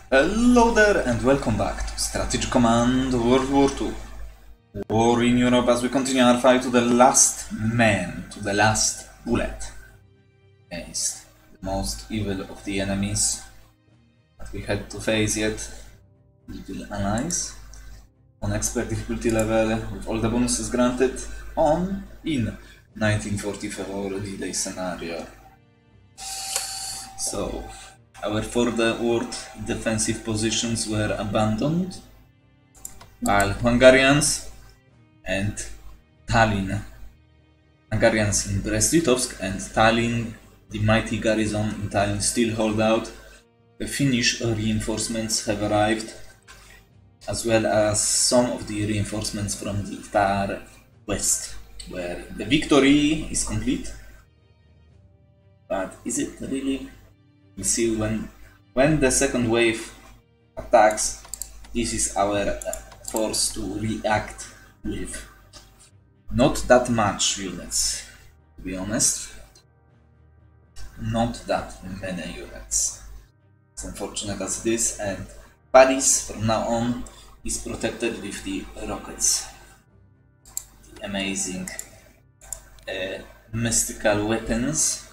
Hello there and welcome back to Strategic Command World War II. War in Europe as we continue our fight to the last man, to the last bullet against the most evil of the enemies that we had to face yet, little allies, on expert difficulty level with all the bonuses granted in 1944 D-Day scenario. So, our forward defensive positions were abandoned, while Hungarians and Tallinn, Hungarians in Brest-Litovsk and Tallinn, the mighty garrison in Tallinn, still hold out. The Finnish reinforcements have arrived, as well as some of the reinforcements from the far west, where the victory is complete. But is it really? We see when the second wave attacks, this is our force to react with. Not that much units, to be honest. Not that many units. It's unfortunate as it is, and Paris from now on is protected with the rockets. The amazing mystical weapons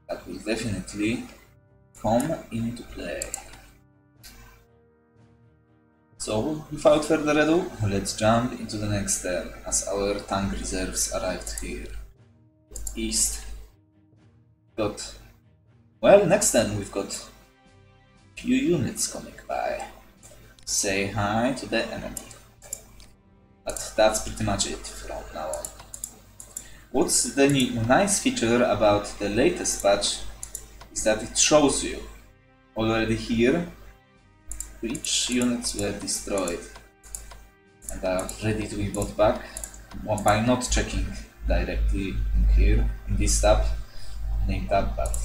that will definitely come into play. So, without further ado, let's jump into the next step as our tank reserves arrived here. East. Next then we've got few units coming by. Say hi to the enemy. But that's pretty much it from now on. What's the nice feature about the latest patch is that it shows you already here which units were destroyed and are ready to be bought back by not checking directly in here, in this tab, name tab, but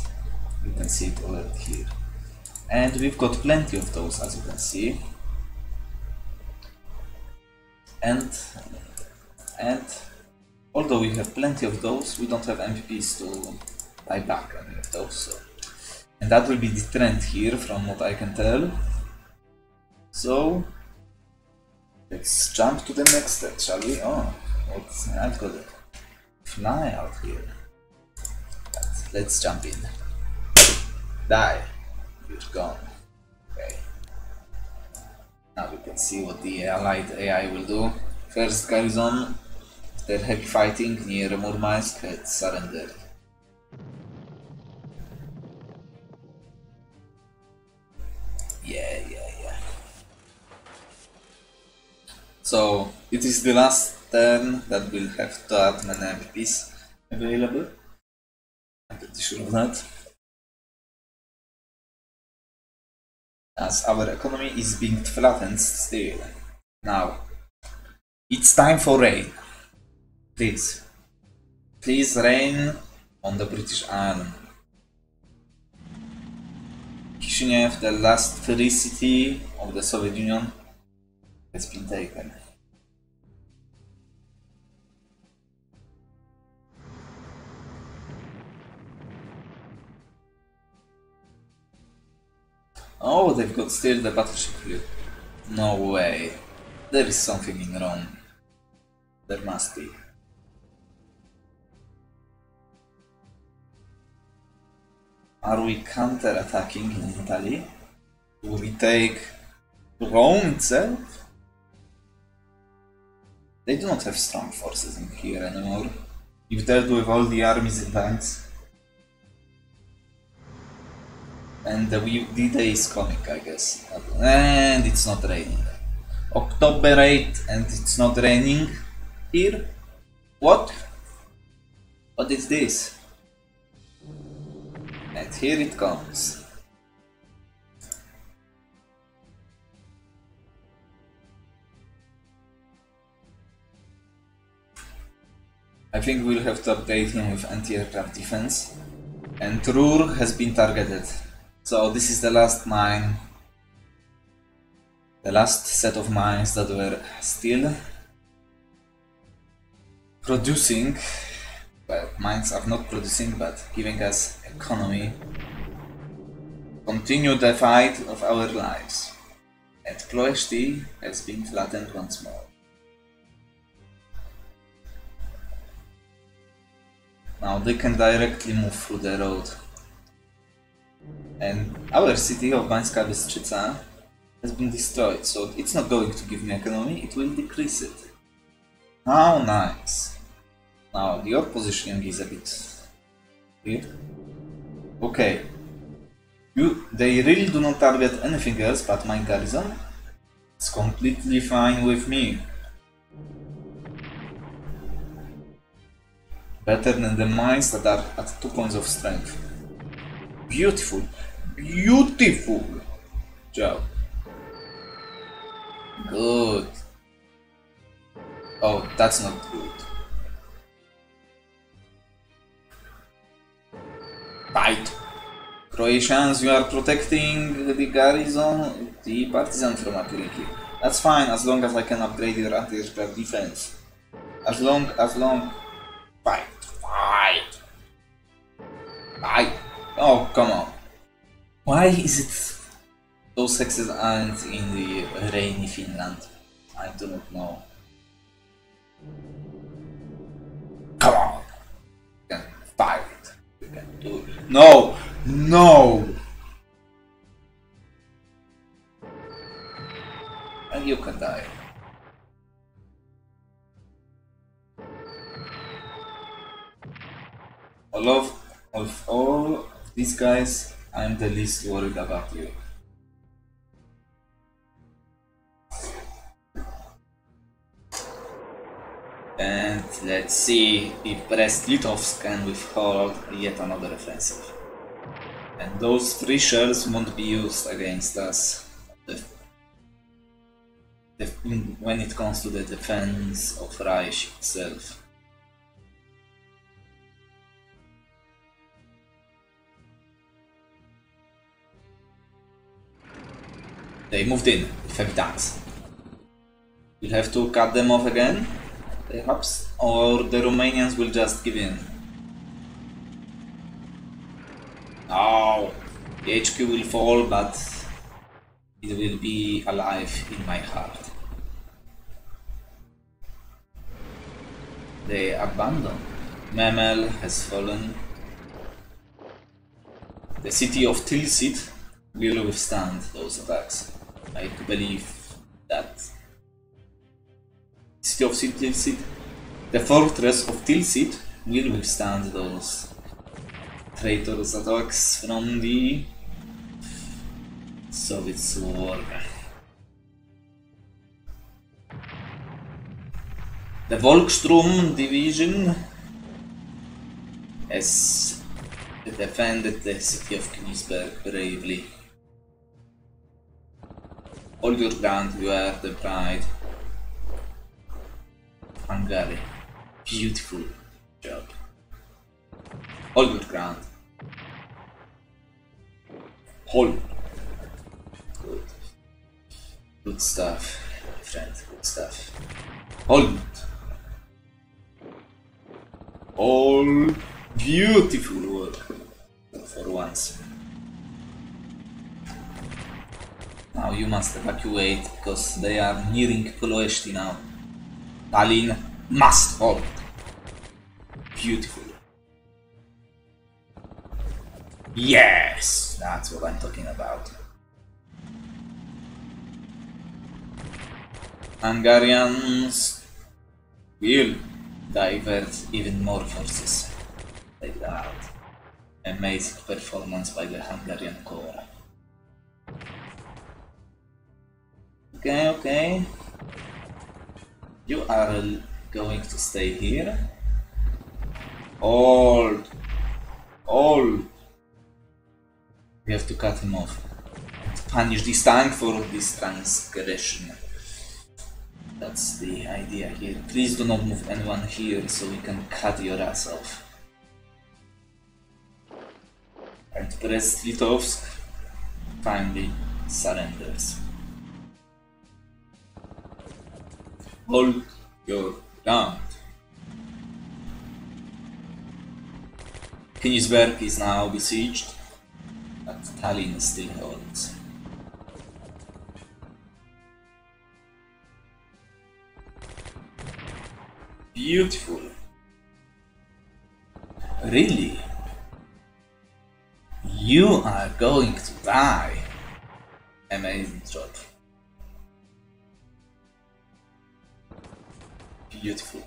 you can see it already here. And we've got plenty of those, as you can see. And although we have plenty of those, we don't have MPs to buy back any of those. So. And that will be the trend here from what I can tell. So, let's jump to the next step, shall we? Oh, I've got a fly out here. Let's jump in. Die. You're gone. Okay. Now we can see what the allied AI will do. First garrison, after heavy fighting near Murmansk, had surrendered. Yeah. So, it is the last turn that will have that many MPs available. I'm pretty sure of that. As our economy is being flattened still. Now, it's time for rain. Please. Please rain on the British Island. Kishinev, the last free city of the Soviet Union, has been taken. Oh, they've got still the battleship fleet. No way. There is something in wrong. There must be. Are we counter-attacking in Italy? To retake Rome itself? They do not have strong forces in here anymore. You've dealt with all the armies and tanks. And the D-Day is coming, I guess. And it's not raining. October 8th and it's not raining here? What? What is this? And here it comes. I think we'll have to update him with anti-aircraft defense. And Ruhr has been targeted. So this is the last mine. The last set of mines that were still producing. Well, mines are not producing, but giving us economy Continue the fight of our lives. And Ploeshti has been flattened once more. Now they can directly move through the road. And our city of Bańska Bystrzyca has been destroyed, so it's not going to give me economy, it will decrease it. How nice. Now your positioning is a bit weird. Okay. They really do not target anything else but my garrison. It's completely fine with me. Better than the mines that are at 2 points of strength. Beautiful. Beautiful job. Good. Oh, that's not good. Fight. Croatians, you are protecting the garrison, the partisan from appearing here. That's fine, as long as I can upgrade your anti-aircraft defense. As long... Fight! Fight! Fight! Oh, come on. Why is it those sexes aren't in the rainy Finland? I do not know. Come on! You can fight. You can do it. No! No! And you can die. Of all of these guys, I'm the least worried about you. And let's see if Brest-Litovsk can withhold yet another offensive. And those 3 shells won't be used against us when it comes to the defense of Reich itself. They moved in with heavy tanks. We'll have to cut them off again, perhaps, or the Romanians will just give in. No, the HQ will fall, but it will be alive in my heart. They abandoned. Memel has fallen. The city of Tilsit will withstand those attacks. I believe that. City of Tilsit, the fortress of Tilsit will withstand those traitors' attacks from the Soviet war. The Volkssturm division has defended the city of Königsberg bravely. Hold your ground, you are the pride. Hungary, beautiful job. Hold your ground. Hold. Good. Good stuff, my friend, good stuff. Hold. All beautiful work for once. Now you must evacuate because they are nearing Ploeshti now. Tallinn must hold. Beautiful. Yes, that's what I'm talking about. Hungarians will divert even more forces. Like that. Amazing performance by the Hungarian Corps. Okay, okay. You are going to stay here. Hold. Hold. We have to cut him off. And punish this tank for this transgression. That's the idea here. Please do not move anyone here so we can cut your ass off. And Brest-Litovsk finally surrenders. Hold your ground. Königsberg is now besieged, but but Tallinn still holds. Beautiful. Really? You are going to die. Amazing job. Beautiful.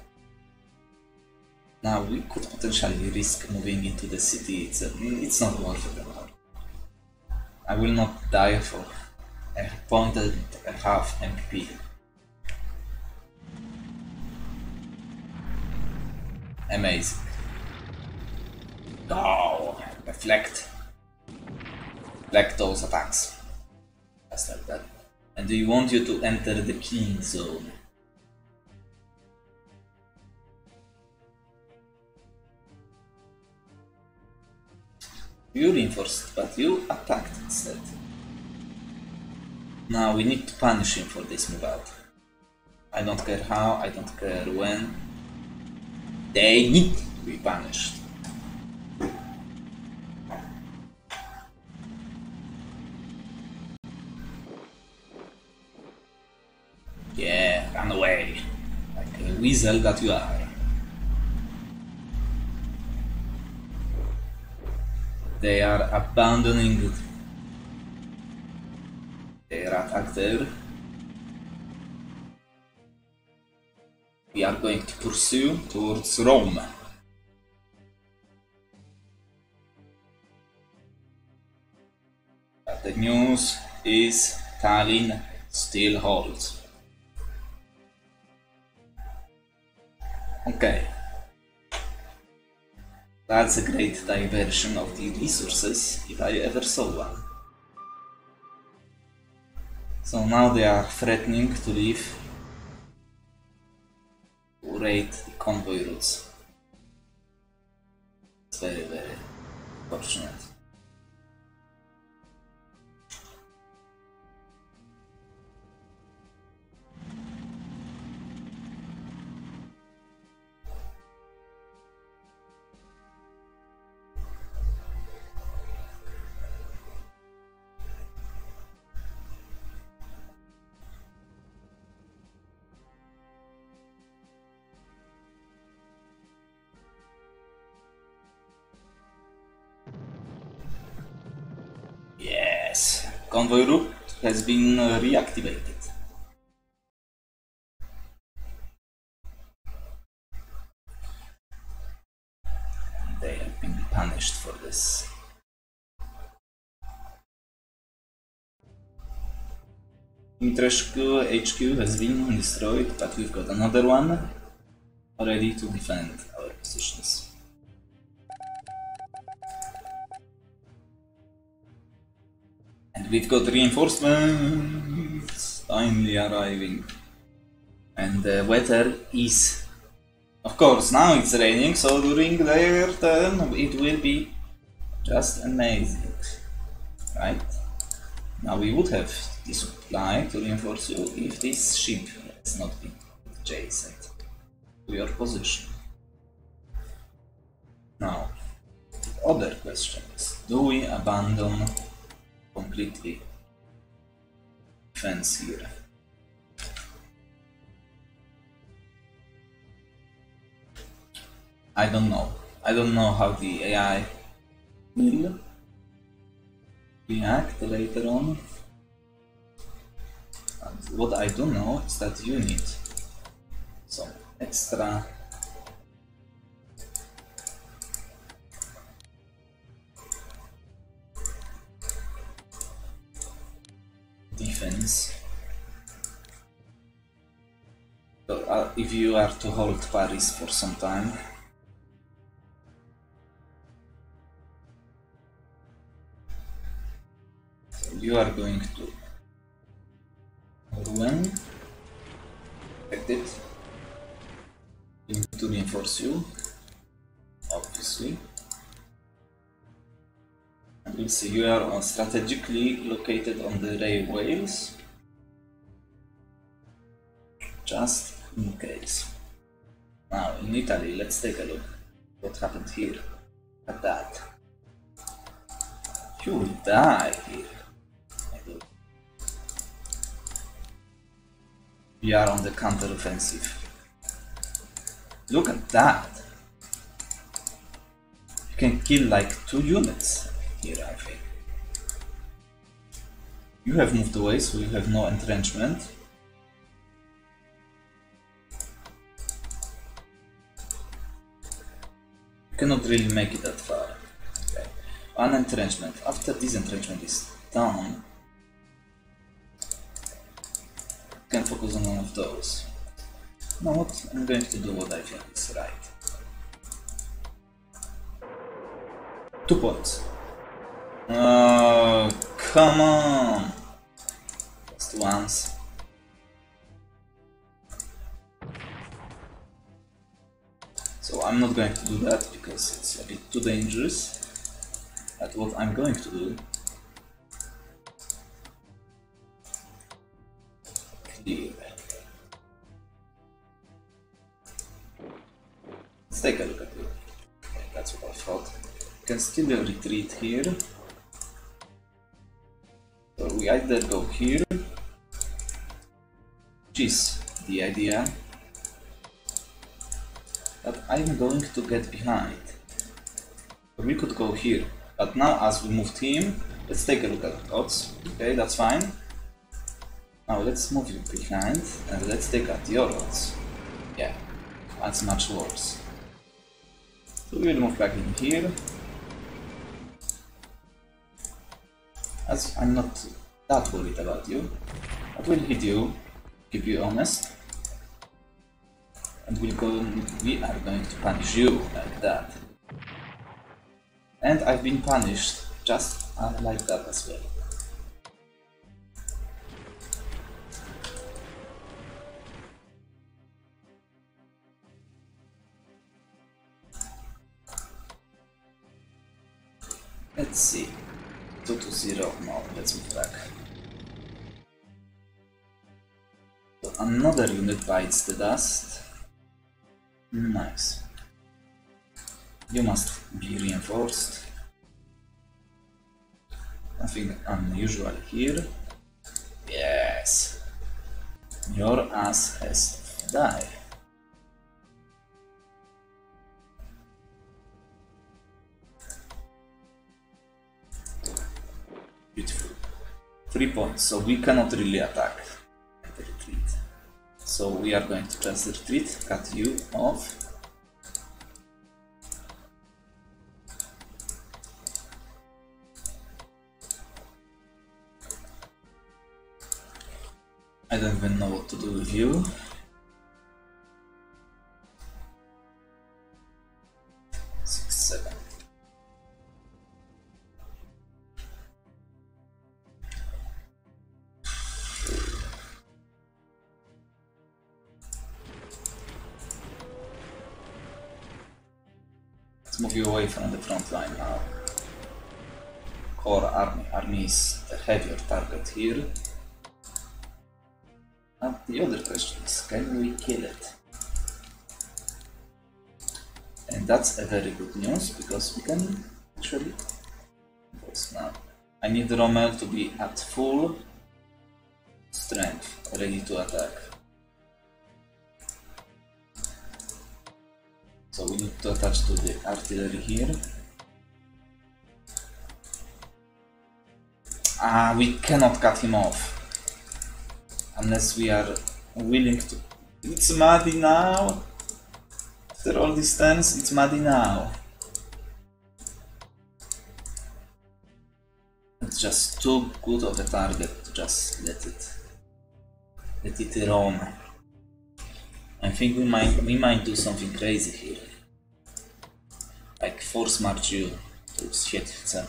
Now we could potentially risk moving into the city. It's not worth it at all. I will not die for a point and a half MP. Amazing. Go! Reflect. Reflect those attacks. Just like that. And we want you to enter the killing zone. You reinforced, but you attacked instead. Now we need to punish him for this move out. I don't care how, I don't care when. They need to be punished. Yeah, run away. Like a weasel that you are. They are abandoning their attack there. We are going to pursue towards Rome. But the news is Tallinn still holds. Okay. That's a great diversion of the resources, if I ever saw one. So now they are threatening to leave to raid the convoy routes. It's very, very fortunate. Yes, convoy route has been reactivated. They have been punished for this. Mitrescu HQ has been destroyed, but we've got another one ready to defend our positions. And we've got reinforcements finally arriving. And the weather is, of course, now it's raining, so during their turn it will be just amazing, right? Now we would have the supply to reinforce you if this ship has not been adjacent to your position. Now, the other question is, do we abandon completely defense here? I don't know. I don't know how the AI will react later on. And what I do know is that you need some extra defense. So, if you are to hold Paris for some time, so you are going to Rouen, protect it. You need to reinforce you, obviously. And we'll see, you are strategically located on the railways, just in case. Now in Italy, let's take a look what happened here at that. You will die here. We are on the counter-offensive. Look at that! You can kill like 2 units here, I think. You have moved away, so you have no entrenchment. You cannot really make it that far. Okay. One entrenchment. After this entrenchment is done, you can focus on one of those. You know what? I'm going to do what I think is right. 2 points. Oh, come on! Just once. So I'm not going to do that because it's a bit too dangerous. But what I'm going to do, clear. Let's take a look at it. Okay, that's what I thought. You can still retreat here. So we either go here, which is the idea, but I'm going to get behind. Or we could go here, but now as we moved him, let's take a look at the odds. Okay, that's fine. Now let's move you behind and let's take out your odds. Yeah, that's much worse. So we'll move back in here. As I'm not that worried about you, but we'll hit you, keep you honest, and we are going to punish you like that. And I've been punished just like that as well. Let's see. 2 to 0. No, let's move back. So another unit bites the dust. Nice. You must be reinforced. Nothing unusual here. Yes. Your ass has to die. Beautiful. 3 points, so we cannot really attack and retreat. So we are going to just retreat, cut you off. I don't even know what to do with you. Let's move you away from the front line now. Core army. Army is the heavier target here. And the other question is, can we kill it? And that's a very good news, because we can actually force now. I need Rommel to be at full strength, ready to attack. So we need to attach to the artillery here. Ah, we cannot cut him off unless we are willing to. It's muddy now. After all this turns, it's muddy now. It's just too good of a target to just let it roam. I think we might do something crazy here, like force march you to Świetlice,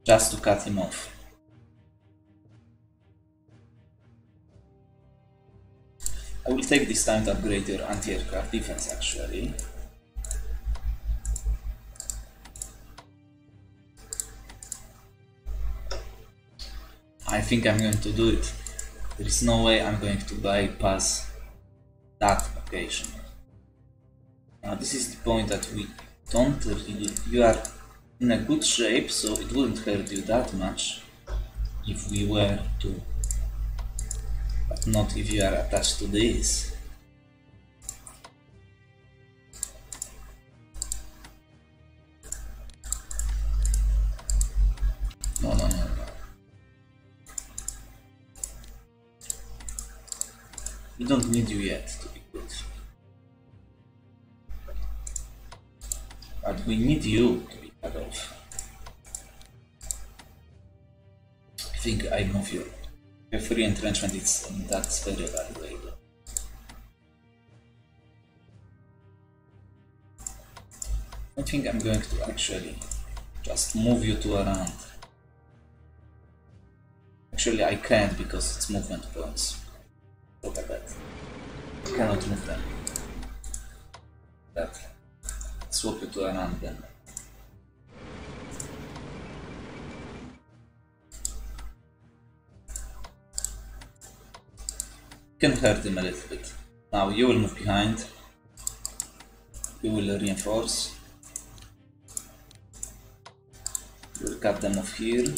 just to cut him off. I will take this time to upgrade your anti-aircraft defense actually. I think I'm going to do it. There is no way I'm going to bypass that occasion. Now this is the point that we don't really, you are in a good shape, so it wouldn't hurt you that much if we were to, but not if you are attached to this. No. We don't need you yet to be good. But we need you to be cut off. I think I move you. Your free entrenchment, that's very valuable. I think I'm going to actually just move you to around. Actually, I can't because it's movement points. Look at that. I cannot move them. That. Swap you to around them. Can hurt him a little bit. Now you will move behind. You will reinforce. You will cut them off here.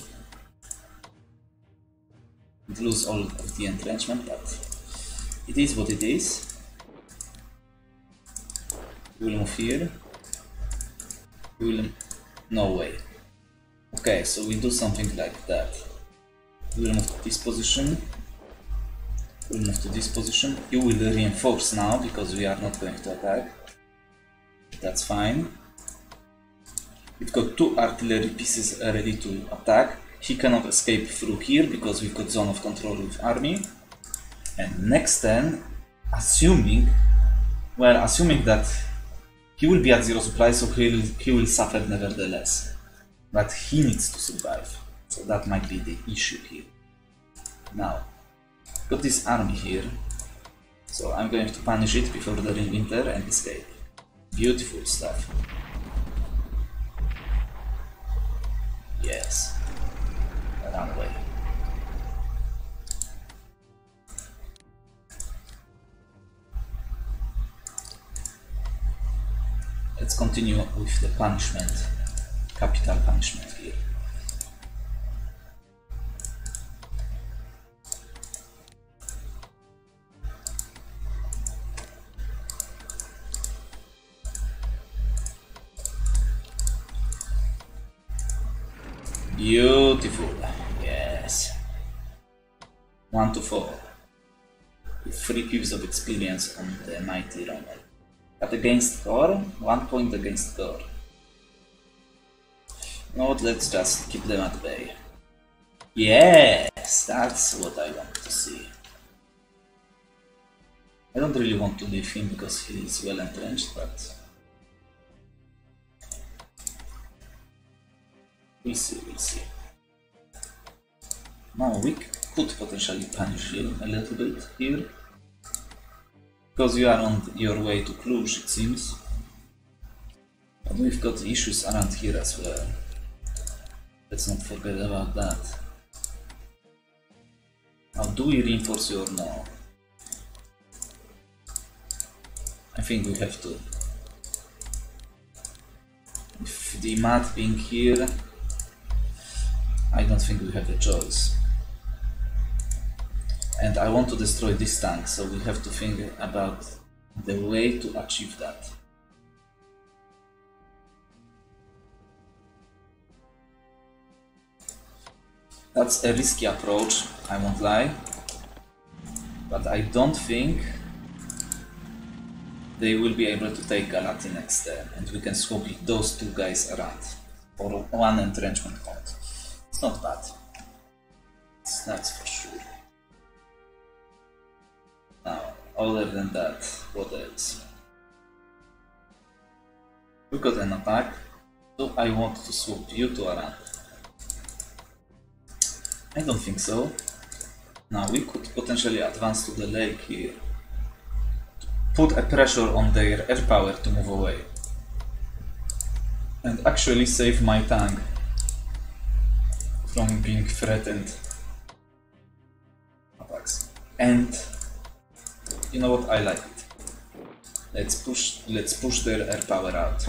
And lose all of the entrenchment, but it is what it is. You will move here. You will... no way. Okay, so we do something like that. You will move to this position. You will move to this position. You will reinforce now because we are not going to attack. That's fine. We've got 2 artillery pieces ready to attack. He cannot escape through here because we've got zone of control with army. And next turn, assuming that he will be at 0 supply, so he will suffer nevertheless. But he needs to survive, so that might be the issue here. Now, got this army here, so I'm going to punish it before the winter and escape. Beautiful stuff. Yes. Run away. Let's continue with the punishment, capital punishment here. Beautiful, yes. 1 to 4. With 3 cubes of experience on the mighty Roman. But against core, 1 point against core. No, let's just keep them at bay. Yes, that's what I want to see. I don't really want to leave him because he is well entrenched, but we'll see, we'll see. Now we could potentially punish you a little bit here. Because you are on your way to Cluj, it seems. But we've got issues around here as well. Let's not forget about that. Now, do we reinforce you or no? I think we have to. With the mat being here, I don't think we have a choice. And I want to destroy this tank, so we have to think about the way to achieve that. That's a risky approach, I won't lie. But I don't think they will be able to take Galati next turn, and we can swap those 2 guys around for 1 entrenchment point. It's not bad. That's for sure. Now, other than that, what else? We got an attack, so I want to swap you to around. I don't think so. Now we could potentially advance to the lake here. Put a pressure on their air power to move away. And actually save my tank from being threatened attacks. And you know what, I like it. Let's push their air power out.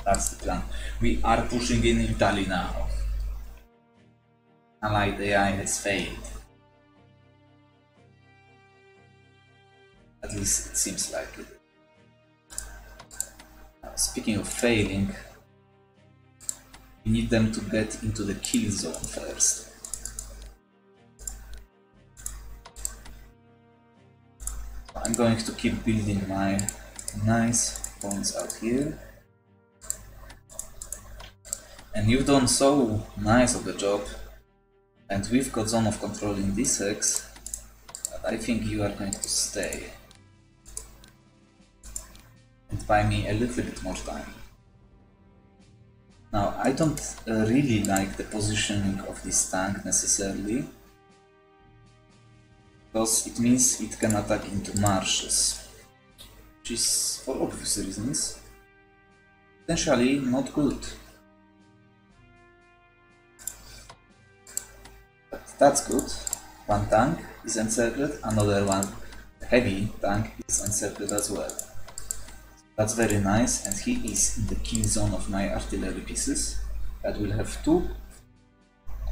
That's the plan. We are pushing in Italy now. Allied AI has failed. At least it seems like it. Speaking of failing, we need them to get into the kill zone first. I'm going to keep building my nice points out here. And you've done so nice of a job, and we've got zone of control in this hex, but I think you are going to stay and buy me a little bit more time. Now, I don't really like the positioning of this tank necessarily, because it means it can attack into marshes, which is, for obvious reasons, potentially not good. But that's good. One tank is encircled, another one, heavy tank, is encircled as well. That's very nice, and he is in the kill zone of my artillery pieces. That will have two.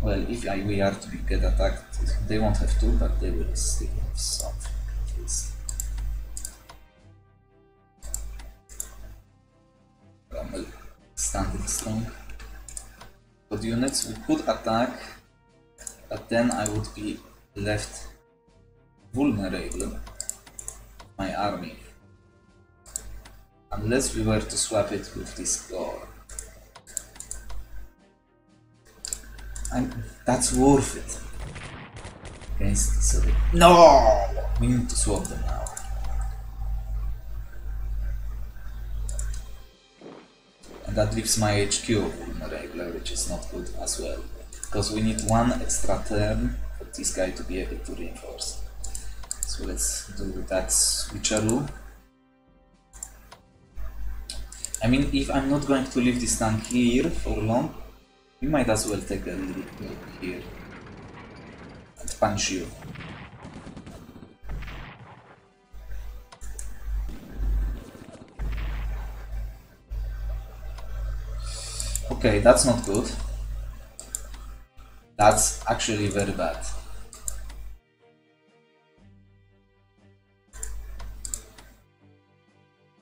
Well, if we are to get attacked, they won't have two, but they will still have something at least. I'm standing strong. Good units, we could attack, but then I would be left vulnerable, my army. Unless we were to swap it with this gore. That's worth it. Against so no! We need to swap them now. And that leaves my HQ vulnerable, which is not good as well. Because we need one extra turn for this guy to be able to reinforce. So let's do that switcheroo. I mean, if I'm not going to leave this tank here for long, we might as well take a little look here and punch you. Okay, that's not good. That's actually very bad.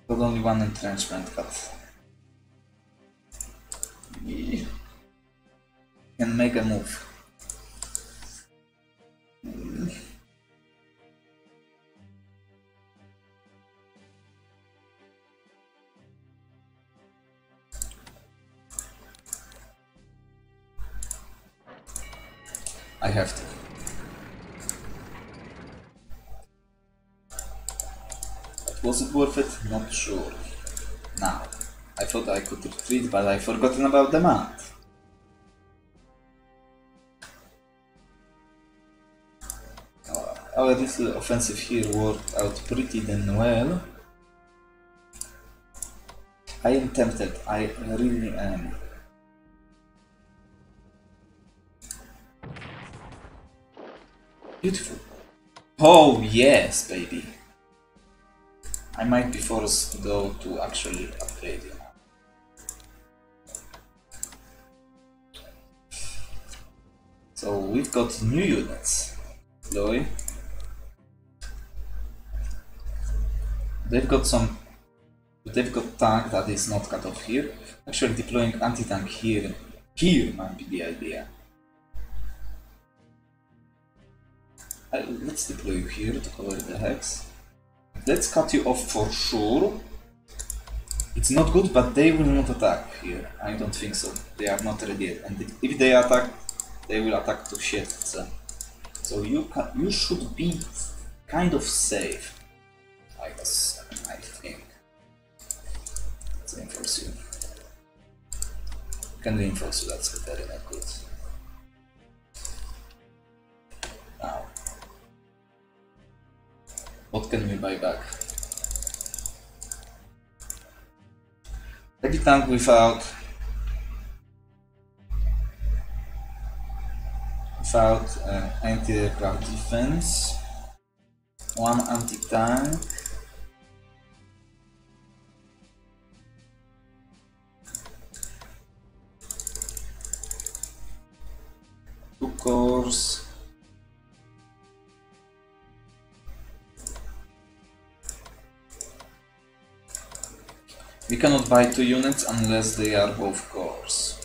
Got only one entrenchment, but we can make a move. I have to. But was it worth it? Not sure. Now, I thought I could retreat, but I've forgotten about the map. Our little offensive here worked out pretty damn well. I am tempted, I really am. Beautiful. Oh yes, baby. I might be forced to go to actually upgrade you. So we've got new units. Chloe. They've got tank that is not cut off here. Actually deploying anti-tank here might be the idea. Let's deploy you here to cover the hex. Let's cut you off for sure. It's not good, but they will not attack here. I don't think so. They are not ready yet. And if they attack, they will attack to Siedlce. So you should be kind of safe. I think. Let's reinforce you. Can reinforce you, that's very not good. Now, what can we buy back? Heavy tank without anti-aircraft defense, one anti-tank, 2 cores. We cannot buy 2 units unless they are both cores.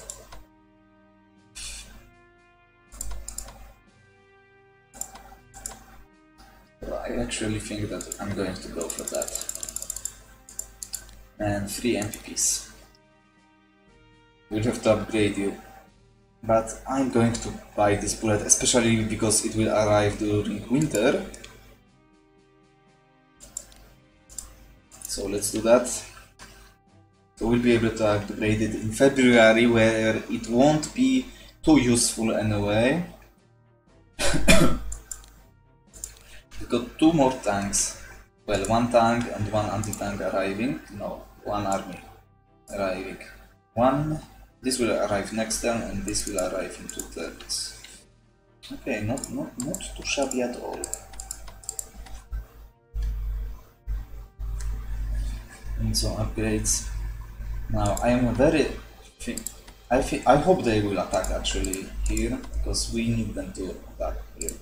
I actually think that I'm going to go for that. And 3 MPPs. We'll have to upgrade you. But I'm going to buy this bullet, especially because it will arrive during winter. So let's do that. So we'll be able to upgrade it in February, where it won't be too useful anyway. We've got 2 more tanks. Well, 1 tank and 1 anti-tank arriving. No, 1 army arriving. This will arrive next turn, and this will arrive in 2 turns. Okay, not too shabby at all. And so upgrades. Now I am very. I hope they will attack actually here, because we need them to attack here.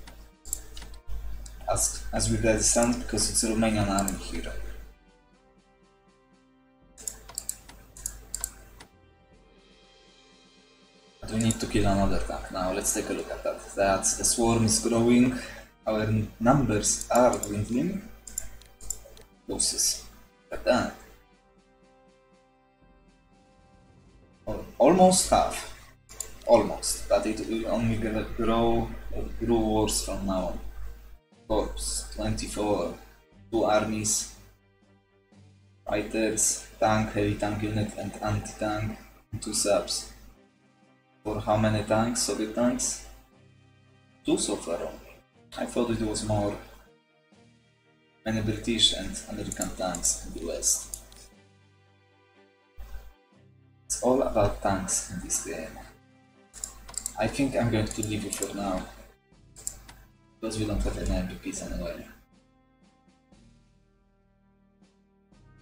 As we get sent, because it's a Romanian army here. But we need to kill another tank. Now let's take a look at that. The swarm is growing. Our numbers are dwindling. Losses. Look at that. Almost half. Almost. But it will only grow worse from now on. Corps, 24. 2 armies. Fighters, tank, heavy tank unit and anti-tank. 2 subs. For how many tanks? Soviet tanks? 2 so far only. I thought it was more. Many British and American tanks in the West. It's all about tanks in this game. I think I'm going to leave it for now, because we don't have any MPPs anyway.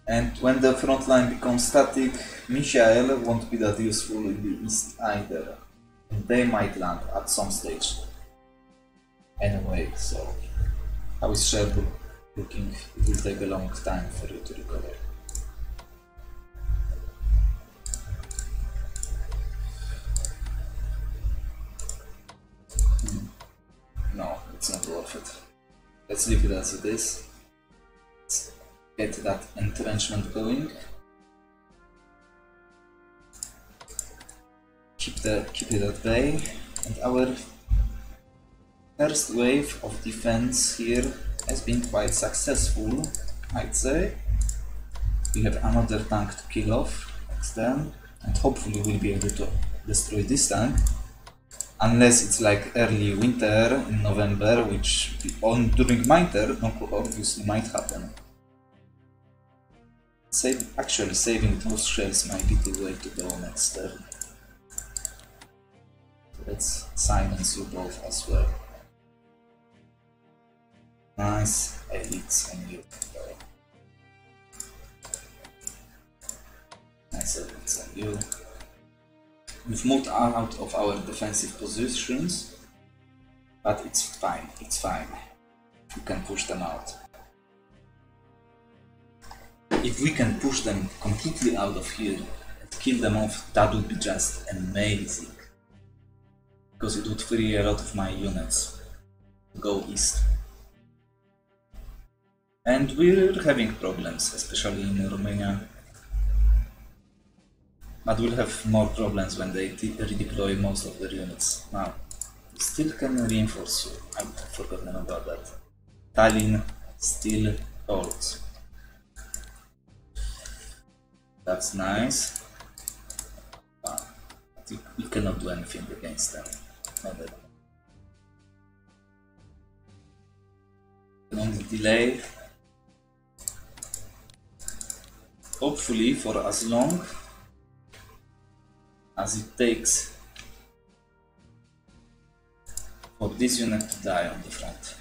And when the front line becomes static, Michael won't be that useful in the east either. And they might land at some stage. Anyway, so how is Sherbrooke looking? It will take a long time for you to recover. No, it's not worth it. Let's leave it as it is. Let's get that entrenchment going. Keep it at bay. And our first wave of defense here has been quite successful, I'd say. We have another tank to kill off next turn, and hopefully we'll be able to destroy this tank. Unless it's like early winter in November, which during my turn obviously might happen. Actually saving those shells might be the way to go next turn. Let's silence you both as well. Nice elites on you. Nice elites on you. We've moved out of our defensive positions, but it's fine, it's fine. We can push them out. If we can push them completely out of here and kill them off, that would be just amazing. Because it would free a lot of my units to go east. And we're having problems, especially in Romania. But we'll have more problems when they redeploy most of their units. Now, we still can reinforce you. I've forgotten about that. Tallinn still holds. That's nice. But we cannot do anything against them. Not at all. We can only delay. Hopefully for as long as it takes for this unit to die on the front.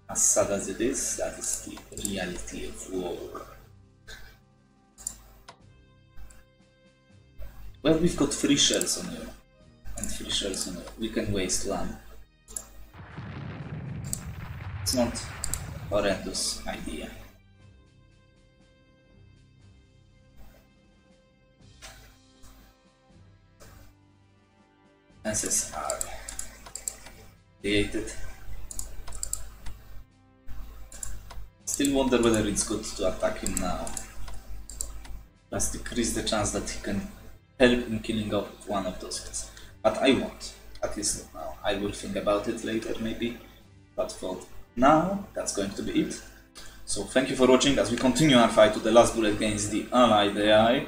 As sad as it is, that is the reality of war. Well, we've got 3 shells on you, and 3 shells, we can waste land. It's not a horrendous idea. SSR created. Still wonder whether it's good to attack him now. Let's decrease the chance that he can help in killing off one of those guys. But I won't, at least not now. I will think about it later maybe, but for now that's going to be it. So thank you for watching as we continue our fight to the last bullet against the Allied AI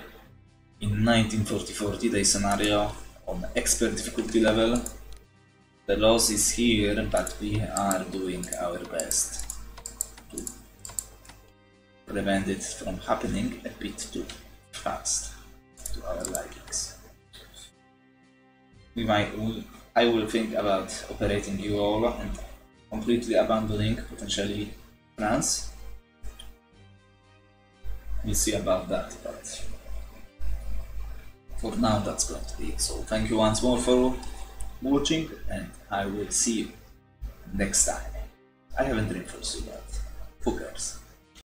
in 1940 day scenario on expert difficulty level. The loss is here, but we are doing our best to prevent it from happening a bit too fast to our likings. I will think about operating you all and completely abandoning potentially France. We'll see about that, but for now that's going to be it. So thank you once more for watching, and I will see you next time. I haven't dreamed for so, but who cares?